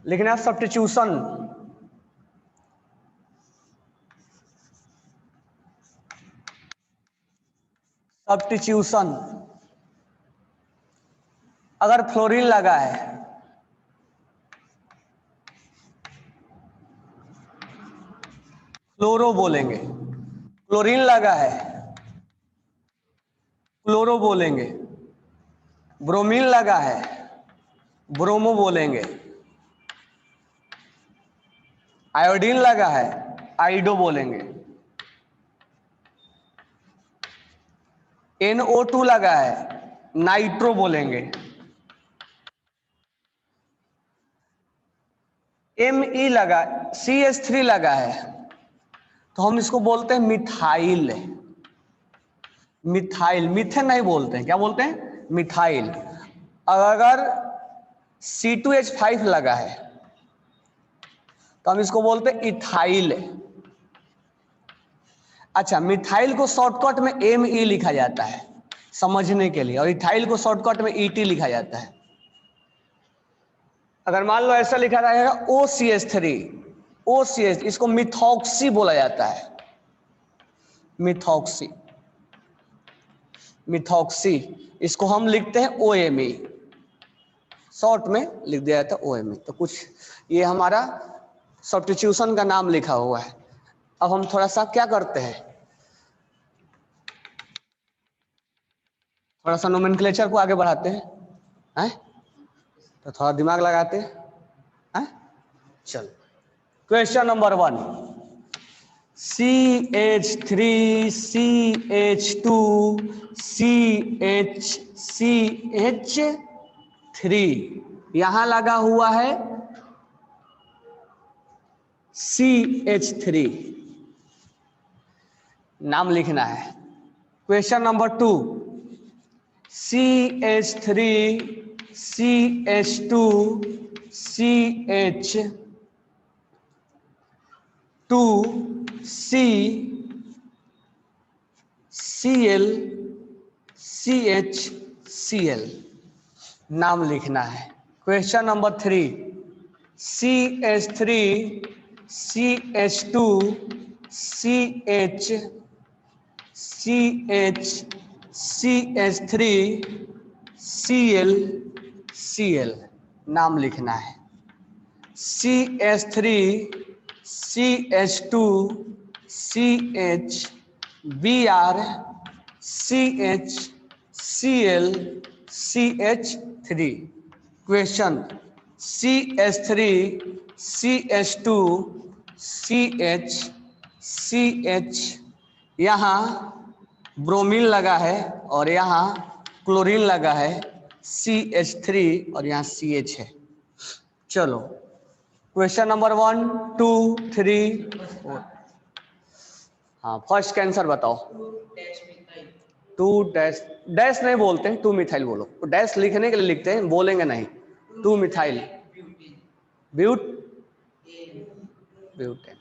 लिखना है substitution. Substitution, अगर फ्लोरीन लगा है फ्लोरो बोलेंगे, क्लोरीन लगा है क्लोरो बोलेंगे, ब्रोमीन लगा है ब्रोमो बोलेंगे, आयोडीन लगा है आइडो बोलेंगे, NO2 लगा है नाइट्रो बोलेंगे, Me लगा, CH3 लगा है तो हम इसको बोलते हैं मिथाइल। मिथाइल, मीथेन नहीं बोलते हैं, क्या बोलते हैं? मिथाइल। अगर C2H5 लगा है तो हम इसको बोलते हैं इथाइल। अच्छा, मिथाइल को शॉर्टकट में Me लिखा जाता है समझने के लिए, और इथाइल को शॉर्टकट में ET लिखा जाता है। अगर मान लो ऐसा लिखा रहेगा OCH3, OCH, इसको मिथॉक्सी बोला जाता है, मिथॉक्सी, मिथॉक्सी। इसको हम लिखते हैं OMe, शॉर्ट में लिख दिया जाता है OMe। तो कुछ ये हमारा सब्स्टिट्यूशन का नाम लिखा हुआ है। अब हम थोड़ा सा क्या करते हैं, थोड़ा सा नोमेनक्लेचर को आगे बढ़ाते हैं, तो थोड़ा दिमाग लगाते हैं। चल, question number 1, CH3 CH2 CH3, यहां लगा हुआ है CH3, नाम लिखना है। Question number 2, CH3 CH2 CH2 CCl CHCl, नाम लिखना है। Question number 3, CH3 CH2 CH3 ClCl, नाम लिखना है। CH3 CH2 CHBr CHCl CH3। Question, CH3 CH2 CH, यहाँ ब्रोमीन लगा है और यहाँ क्लोरीन लगा है, CH3 और यहाँ CH है। चलो, क्वेश्चन नंबर 1 2 3 4, हाँ फर्स्ट का आंसर बताओ। 2 डैश, डैश नहीं बोलते हैं, 2 मिथाइल बोलो। डैश लिखने के लिए लिखते हैं, बोलेंगे नहीं। 2 मिथाइल ब्यूटेन।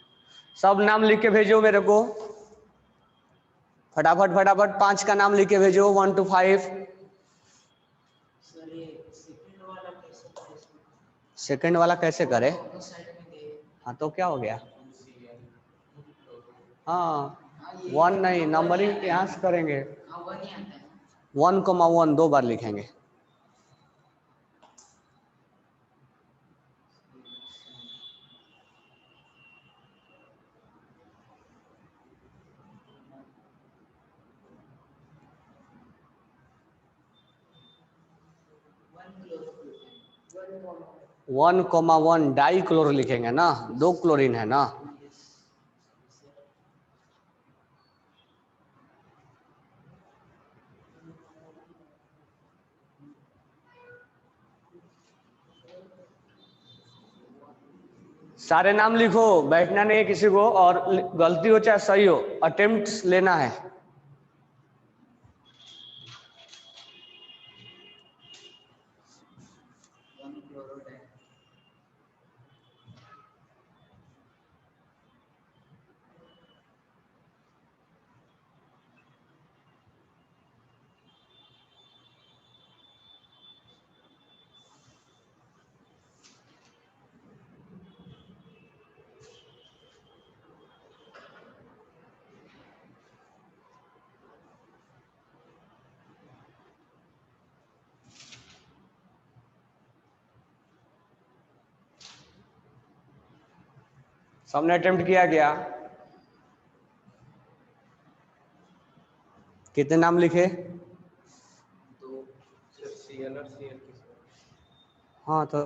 सब नाम लिख के भेजो मेरे को, फटाफट फटाफट 5 का नाम लिख के भेजो, 1 to 5। सेकंड वाला कैसे करे? हाँ तो क्या हो गया? हाँ 1 नहीं, नंबरिंग यहाँ से करेंगे। 1,1 2 बार लिखेंगे। वन कोमा 1 डाई क्लोर लिखेंगे ना, 2 क्लोरीन है ना। सारे नाम लिखो, बैठना नहीं है किसी को, और गलती हो चाहे सही हो, अटेम्प्ट लेना है। सबने अटेम्प्ट किया क्या? कितने नाम लिखे? हाँ तो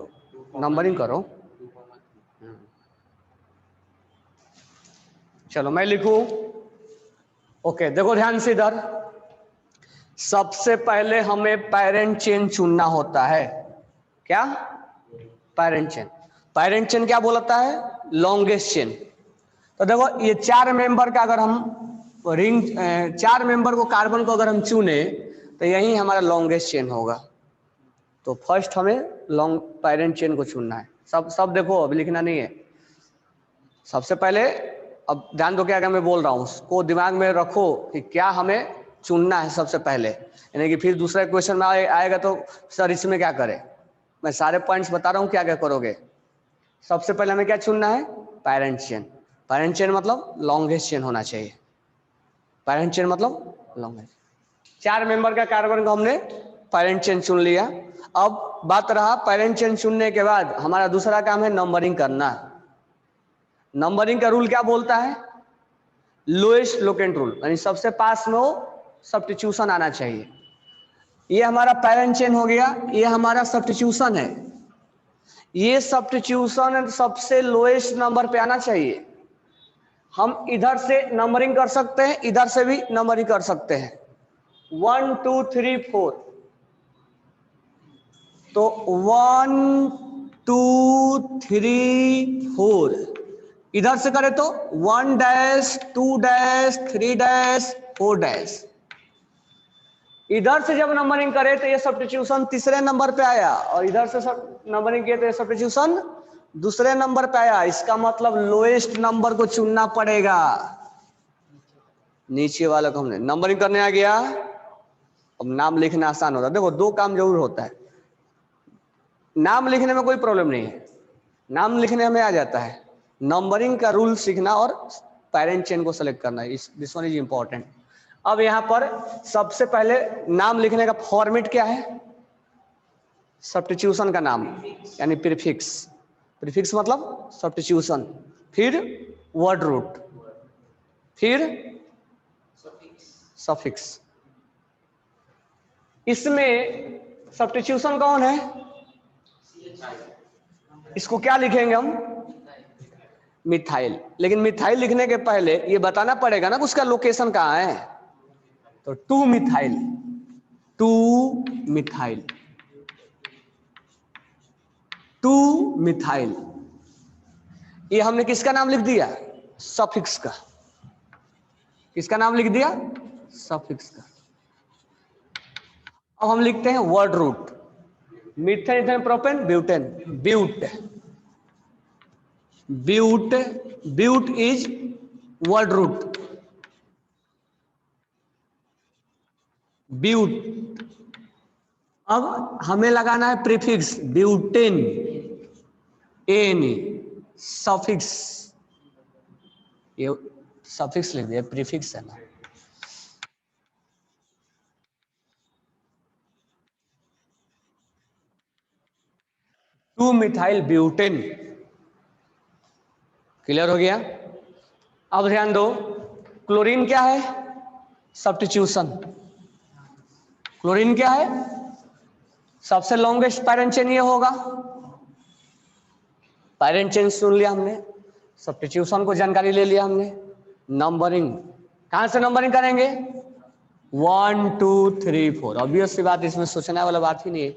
नंबरिंग करो। चलो मैं लिखूं। ओके देखो ध्यान से इधर, सबसे पहले हमें पेरेंट चेन चुनना होता है। क्या? Parent chain. पेरेंट चेन क्या बोलता है? Longest chain. तो देखो ये 4 मेंबर का अगर हम रिंग 4 मेंबर को कार्बन को अगर हम चुने तो यही हमारा लॉन्गेस्ट चेन होगा। तो फर्स्ट हमें लॉन्ग पेरेंट चेन को चुनना है। सब देखो, अभी लिखना नहीं है। सबसे पहले अब ध्यान दो क्या मैं बोल रहा हूँ, उसको दिमाग में रखो कि क्या हमें चुनना है सबसे पहले, यानी कि फिर दूसरा क्वेश्चन में आएगा तो सर इसमें क्या करें। मैं सारे पॉइंट्स बता रहा हूँ क्या क्या करोगे। सबसे पहले हमें क्या चुनना है? Parent chain. पेरेंट चेन मतलब लॉन्गेस्ट चेन होना चाहिए। पेरेंट चेन मतलब लॉन्गेस्ट। 4 मेंबर का कार्बन को हमने पेरेंट चेन चुन लिया। अब बात रहा पेरेंट चेन चुनने के बाद हमारा दूसरा काम है नंबरिंग करना। नंबरिंग का रूल क्या बोलता है? लोएस्ट लोकेंट रूल, यानी सबसे पास में हो सब्स्टिट्यूशन आना चाहिए। ये हमारा पेरेंट चेन हो गया, ये हमारा सब्स्टिट्यूशन है। ये सब्स्टिट्यूशन सबसे लोएस्ट नंबर पे आना चाहिए। हम इधर से नंबरिंग कर सकते हैं, इधर से भी नंबरिंग कर सकते हैं। 1 2 3 4, तो 1 2 3 4 इधर से करें तो 1 डैश 2 डैश 3 डैश 4 डैश। इधर से जब नंबरिंग करे तो ये सब्स्टिट्यूशन तीसरे नंबर पे आया, और इधर से नंबरिंग किए तो ये सब्स्टिट्यूशन दूसरे नंबर पे आया। इसका मतलब लोएस्ट नंबर को चुनना पड़ेगा। नीचे वाला को हमने नंबरिंग करने आ गया। अब नाम लिखना आसान होता है। देखो 2 काम जरूर होता है। नाम लिखने में कोई प्रॉब्लम नहीं है, नाम लिखने में आ जाता है। नंबरिंग का रूल सीखना और पेरेंट चेन को सेलेक्ट करना, दिस वन इज इंपॉर्टेंट। अब यहां पर सबसे पहले नाम लिखने का फॉर्मेट क्या है? सब्स्टिट्यूशन का नाम यानी प्रीफिक्स। प्रीफिक्स मतलब सब्स्टिट्यूशन, फिर वर्ड रूट, फिर सफिक्स। इसमें सब्स्टिट्यूशन कौन है? इसको क्या लिखेंगे हम? मिथाइल। लेकिन मिथाइल लिखने के पहले ये बताना पड़ेगा ना उसका लोकेशन कहाँ है। तो 2 मिथाइल, 2 मिथाइल, 2 मिथाइल। ये हमने किसका नाम लिख दिया? सफिक्स का। किसका नाम लिख दिया? सफिक्स का। अब हम लिखते हैं word root. Methane ethane propane butane, but. But, but is word root. But. अब हमें लगाना है प्रीफिक्स ब्यूटेन, एन। सफिक्स, ये सफिक्स लिख दिया, प्रीफिक्स है ना। Two methyl butane. क्लियर हो गया? अब ध्यान दो, क्लोरीन क्या है? सब्स्टिट्यूशन। क्लोरीन क्या है? सबसे लॉन्गेस्ट पेरेंट चेन ये होगा। पेरेंट चेन सुन लिया हमने, सब्स्टिट्यूशन को जानकारी ले लिया हमने। नंबरिंग कहां से नंबरिंग करेंगे? 1 2 3 4। ऑब्वियस सी बात, इसमें सोचने वाला बात ही नहीं है।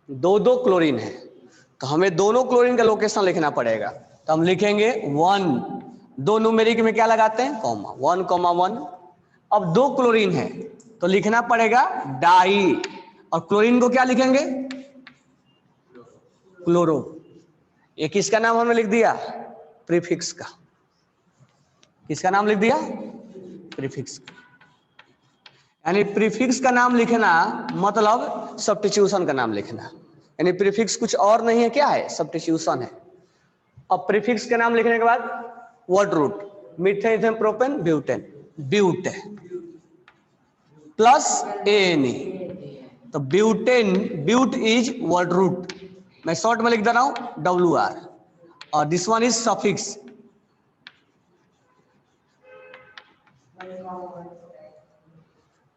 2 क्लोरीन है तो हमें दोनों क्लोरीन का लोकेशन लिखना पड़ेगा। तो हम लिखेंगे 1, 2 न्यूमेरिक में क्या लगाते हैं? कॉमा, 1,1। अब 2 क्लोरीन है तो लिखना पड़ेगा डाई, और क्लोरीन को क्या लिखेंगे? क्लोरो। ये किसका नाम हमने लिख दिया? प्रीफिक्स का। किसका नाम लिख दिया? प्रीफिक्स का। यानी प्रीफिक्स का नाम लिखना मतलब सब्स्टिट्यूशन का नाम लिखना। यानी प्रीफिक्स कुछ और नहीं है, क्या है? सब्स्टिट्यूशन है। अब प्रीफिक्स का नाम लिखने के बाद word root, methane ethane propane butane, but plus N. तो butane, but is word root. मैं शॉर्ट में लिख दे रहा हूं WR। और दिस वन इज सफिक्स।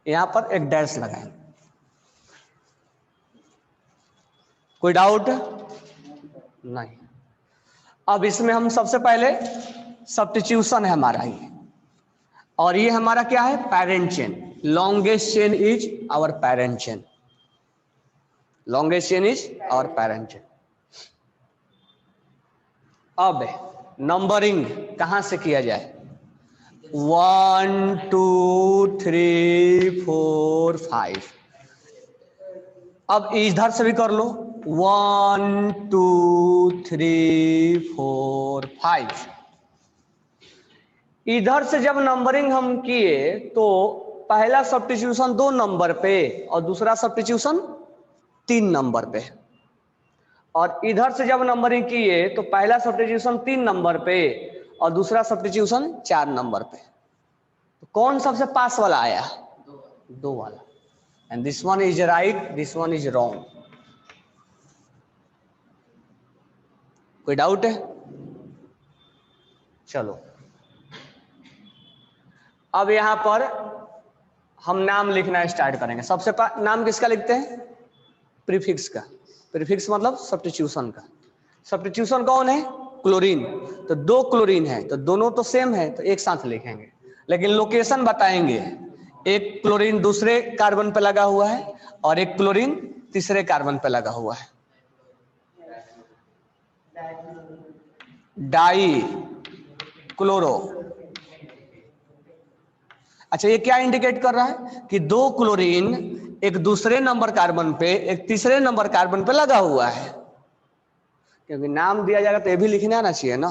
यहां पर एक डैश लगाएं। कोई डाउट नहीं। अब इसमें हम सबसे पहले सब्स्टिट्यूशन है हमारा ये, और ये हमारा क्या है, parent chain. Longest chain is our parent chain, longest chain is our parent chain. अब नंबरिंग कहां से किया जाए, 1 2 3 4 5। अब इधर से भी कर लो, 1 2 3 4 5। इधर से जब नंबरिंग हम किए तो पहला सब्स्टिट्यूशन 2 नंबर पे और दूसरा सब्स्टिट्यूशन 3 नंबर पे, और इधर से जब नंबरिंग किए तो पहला सब्स्टिट्यूशन 3 नंबर पे और दूसरा सब्स्टिट्यूशन 4 नंबर पे। तो कौन सबसे पास वाला आया, 2 वाला। And this one is right, this one is wrong. कोई डाउट है? चलो अब यहां पर हम नाम लिखना स्टार्ट करेंगे। सबसे नाम किसका लिखते हैं, प्रीफिक्स का। प्रीफिक्स मतलब सब्स्टिट्यूशन का। सब्स्टिट्यूशन कौन है, क्लोरीन। तो 2 क्लोरीन है तो दोनों तो सेम है तो एक साथ लिखेंगे, लेकिन लोकेशन बताएंगे। एक क्लोरीन दूसरे कार्बन पे लगा हुआ है और एक क्लोरीन तीसरे कार्बन पे लगा हुआ है। Die chloro. अच्छा, ये क्या इंडिकेट कर रहा है कि 2 क्लोरीन एक दूसरे नंबर कार्बन पे एक तीसरे नंबर कार्बन पे लगा हुआ है। क्योंकि नाम दिया जाएगा तो ये भी लिखने आना चाहिए ना।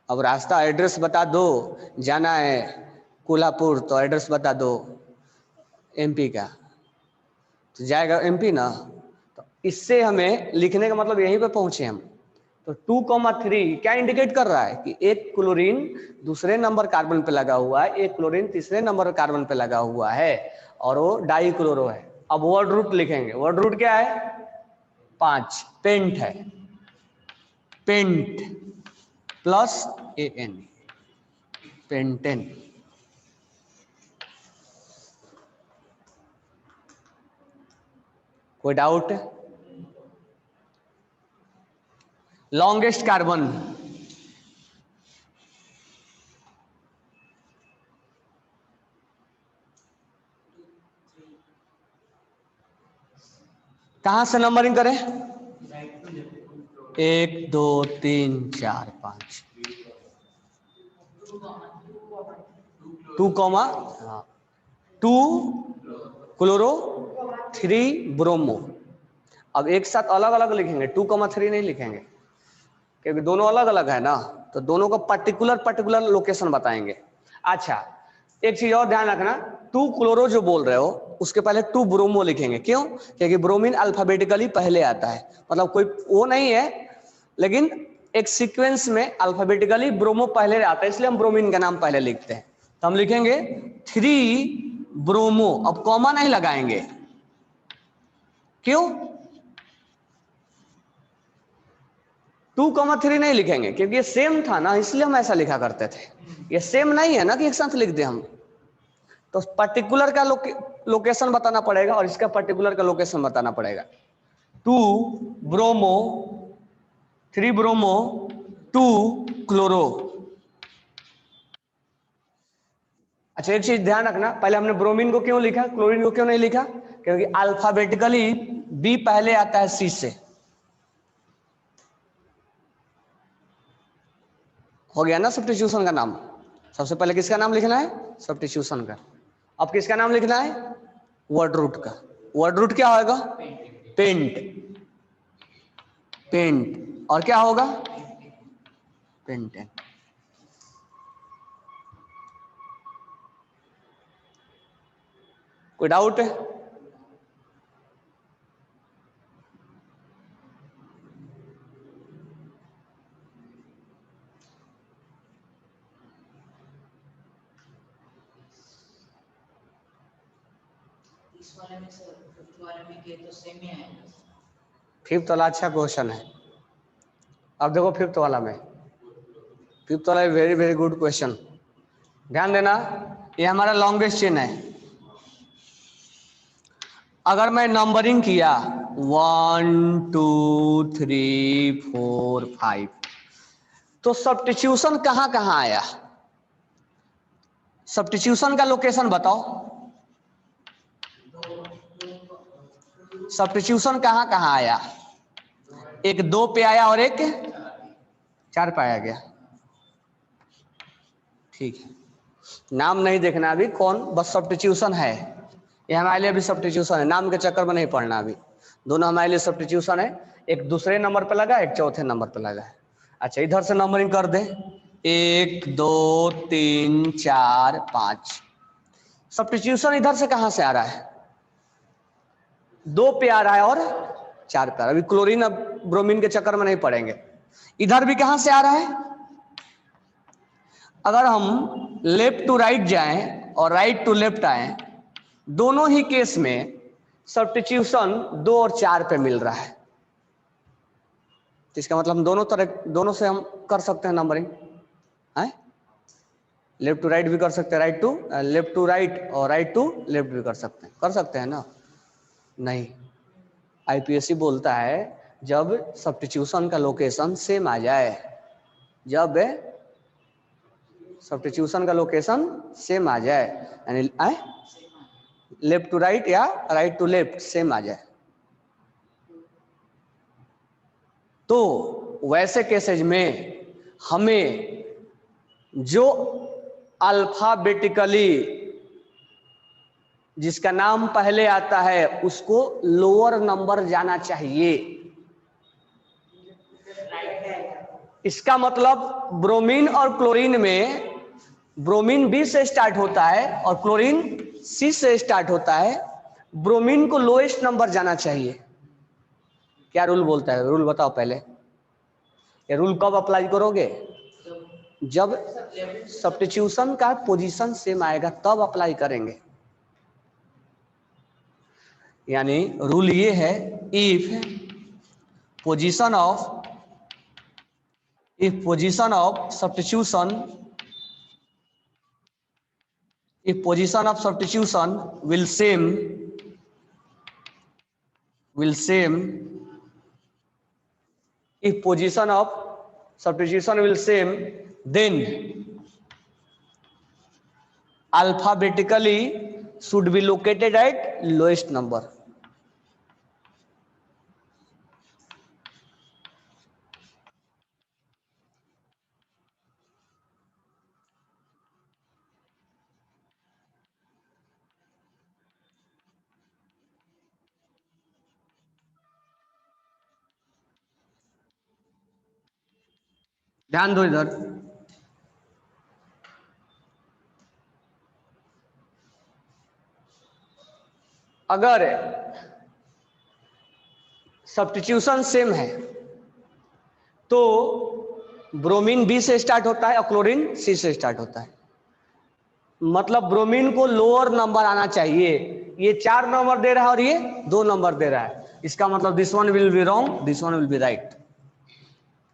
अब रास्ता एड्रेस बता दो, जाना है कोल्हापुर तो एड्रेस बता दो एमपी का, तो जाएगा एमपी ना। तो इससे हमें लिखने का मतलब यहीं पे पहुंचे हम। तो 2,3 क्या इंडिकेट कर रहा है कि एक क्लोरीन दूसरे नंबर कार्बन पे लगा हुआ है, एक क्लोरीन तीसरे नंबर कार्बन पे लगा हुआ है, और वो डाई क्लोरो है। अब वर्ड रूट लिखेंगे। वर्ड रूट क्या है, 5। पेंट है, पेंट प्लस AN, पेंटेन। कोई डाउट? लॉन्गेस्ट कार्बन, कहां से नंबरिंग करें, 1 2 3 4 5। 2 क्लोरो 3 ब्रोमो। अब एक साथ अलग अलग लिखेंगे, 2,3 नहीं लिखेंगे क्योंकि दोनों अलग अलग है ना। तो दोनों को पर्टिकुलर लोकेशन बताएंगे। अच्छा, एक चीज और ध्यान रखना, 2 क्लोरो जो बोल रहे हो उसके पहले 2 ब्रोमो लिखेंगे। क्यों? क्योंकि ब्रोमीन अल्फाबेटिकली पहले आता है, मतलब कोई वो नहीं है, लेकिन एक सीक्वेंस में अल्फाबेटिकली ब्रोमो पहले आता है, इसलिए हम ब्रोमीन का नाम पहले लिखते हैं। तो हम लिखेंगे 3 ब्रोमो। अब कॉमा नहीं लगाएंगे, क्यों? 2,3 नहीं लिखेंगे क्योंकि ये सेम था ना, इसलिए हम ऐसा लिखा करते थे। ये सेम नहीं है ना कि एक साथ लिख दे हम। तो पर्टिकुलर का लोकेशन बताना पड़ेगा और इसका पर्टिकुलर का लोकेशन बताना पड़ेगा। 2 ब्रोमो 3 ब्रोमो 2 क्लोरो। अच्छा, एक चीज ध्यान रखना, पहले हमने ब्रोमीन को क्यों लिखा, क्लोरीन को क्यों नहीं लिखा? क्योंकि अल्फाबेटिकली बी पहले आता है सी से। हो गया ना सब्स्टिट्यूशन का नाम। सबसे पहले किसका नाम लिखना है, सब्स्टिट्यूशन का। अब किसका नाम लिखना है, वर्ड रूट का। वर्ड रूट क्या होगा, पेंट। पेंट और क्या होगा, पेंटेन। कोई डाउट है? इस वाले में सर, फिफ्थ वाले में के तो सेम ही आएगा। फिफ्थ वाला अच्छा क्वेश्चन है। अब देखो फिफ्थ वाला में, फिफ्थ वाला वेरी वेरी गुड क्वेश्चन, ध्यान देना। ये हमारा लॉन्गेस्ट चेन है। अगर मैं नंबरिंग किया 1 2 3 4 5, तो सब्स्टिट्यूशन कहां कहां आया? सब्स्टिट्यूशन का लोकेशन बताओ। सब्स्टिट्यूशन कहां कहां आया? एक 2 पे आया और एक 4 पे आया गया। ठीक है, नाम नहीं देखना अभी कौन, बस सब्स्टिट्यूशन है। ये हमारे लिए अभी सब्स्टिट्यूशन है, नाम के चक्कर में नहीं पड़ना अभी। दोनों हमारे लिए सब्स्टिट्यूशन है। एक दूसरे नंबर पे लगा, एक चौथे नंबर पे लगा है। अच्छा, इधर से नंबरिंग कर दे, 1 2 3 4 5। सब्स्टिट्यूशन इधर से कहां से आ रहा है? 2 पे आ रहा है और 4 पे आ रहा है। अभी क्लोरीन अब ब्रोमीन के चक्कर में नहीं पड़ेंगे। इधर भी कहां से आ रहा है? अगर हम लेफ्ट टू राइट जाएं और राइट टू लेफ्ट आए, दोनों ही केस में सब्स्टिट्यूशन 2 और 4 पे मिल रहा है। तो इसका मतलब हम दोनों से हम कर सकते हैं नंबरिंग, है? लेफ्ट टू राइट भी कर सकते हैं, लेफ्ट टू राइट और राइट टू लेफ्ट भी कर सकते हैं ना? नहीं, आईपीएससी बोलता है जब सब्स्टिट्यूशन का लोकेशन सेम आ जाए, जब सब्स्टिट्यूशन का लोकेशन सेम आ जाए, यानी लेफ्ट टू राइट या राइट टू लेफ्ट सेम आ जाए, तो वैसे केसेज में हमें जो अल्फाबेटिकली जिसका नाम पहले आता है उसको लोअर नंबर जाना चाहिए। इसका मतलब ब्रोमीन और क्लोरीन में ब्रोमीन बी से स्टार्ट होता है और क्लोरीन सी से स्टार्ट होता है। ब्रोमीन को लोएस्ट नंबर जाना चाहिए। क्या रूल बोलता है? रूल बताओ पहले। ये रूल कब अप्लाई करोगे? जब सब्स्टिट्यूशन का पोजीशन सेम आएगा तब अप्लाई करेंगे। यानी रूल ये है, if position of substitution will same if position of substitution will same, then alphabetically should be located at lowest number. ध्यान दो इधर, अगर सब्स्टिट्यूशन सेम है तो ब्रोमीन बी से स्टार्ट होता है और क्लोरीन सी से स्टार्ट होता है। मतलब ब्रोमीन को लोअर नंबर आना चाहिए। ये 4 नंबर दे रहा है और ये 2 नंबर दे रहा है, इसका मतलब this one will be wrong, this one will be right.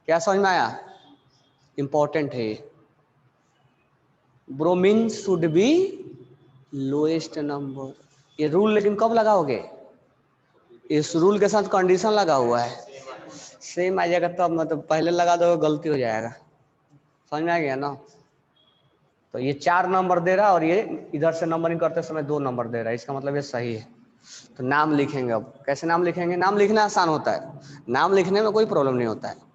क्या समझ में आया? इंपॉर्टेंट है ये। Bromine should be lowest number. ये रूल लेकिन कब लगाओगे? इस रूल के साथ कंडीशन लगा हुआ है, सेम आ जाएगा तब, मतलब पहले लगा दो गलती हो जाएगा। समझ में आ गया ना? तो ये 4 नंबर दे रहा है और ये इधर से नंबरिंग करते समय 2 नंबर दे रहा है, इसका मतलब ये सही है। तो नाम लिखेंगे। अब कैसे नाम लिखेंगे? नाम लिखना आसान होता है, नाम लिखने में कोई प्रॉब्लम नहीं होता है।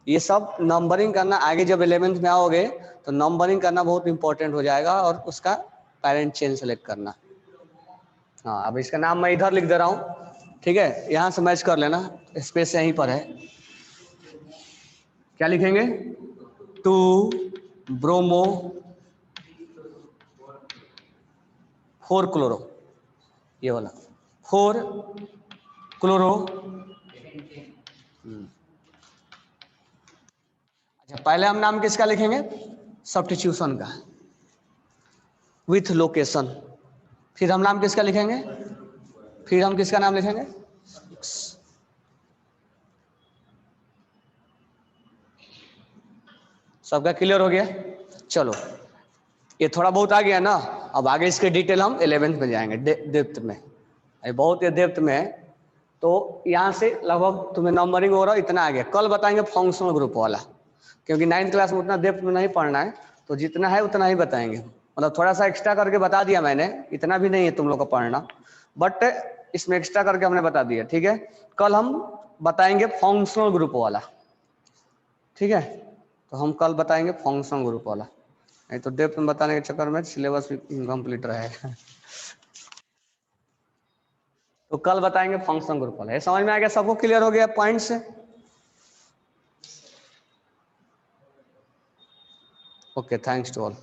ये सब नंबरिंग करना, आगे जब 11th में आओगे तो नंबरिंग करना बहुत इंपॉर्टेंट हो जाएगा और उसका पेरेंट चेन सेलेक्ट करना। हाँ, अब इसका नाम मैं इधर लिख दे रहा हूँ, ठीक है? यहाँ से मैच कर लेना, स्पेस यहीं पर है। क्या लिखेंगे? 2 ब्रोमो 4 क्लोरो, ये वाला 4 क्लोरो। अच्छा, पहले हम नाम किसका लिखेंगे? सब्स्टिट्यूशन का विथ लोकेशन। फिर हम नाम किसका लिखेंगे? फिर हम किसका नाम लिखेंगे? सबका क्लियर हो गया? चलो ये थोड़ा बहुत आ गया ना, अब आगे इसके डिटेल हम 11th में जाएंगे, डेप्थ में, बहुत ये डेप्थ में है। तो यहाँ से लगभग तुम्हें नंबरिंग हो रहा इतना आ गया। कल बताएंगे फंक्शनल ग्रुप वाला, क्योंकि 9th क्लास में उतना डेप्थ में नहीं पढ़ना है, तो जितना है उतना ही बताएंगे। मतलब थोड़ा सा एक्स्ट्रा करके बता दिया मैंने, इतना भी नहीं है तुम लोग का पढ़ना, बट इसमें एक्स्ट्रा करके हमने बता दिया, ठीक है। कल हम बताएंगे फंक्शनल ग्रुप वाला, ठीक है। तो हम कल बताएंगे फंक्शनल ग्रुप वाला, नहीं तो डेप्थ में बताने के चक्कर में सिलेबस भी इनकम्प्लीट रहेगा। तो कल बताएंगे फंक्शनल ग्रुप वाला। ये समझ में आ गया? सबको क्लियर हो गया पॉइंट से? Okay, thanks to all.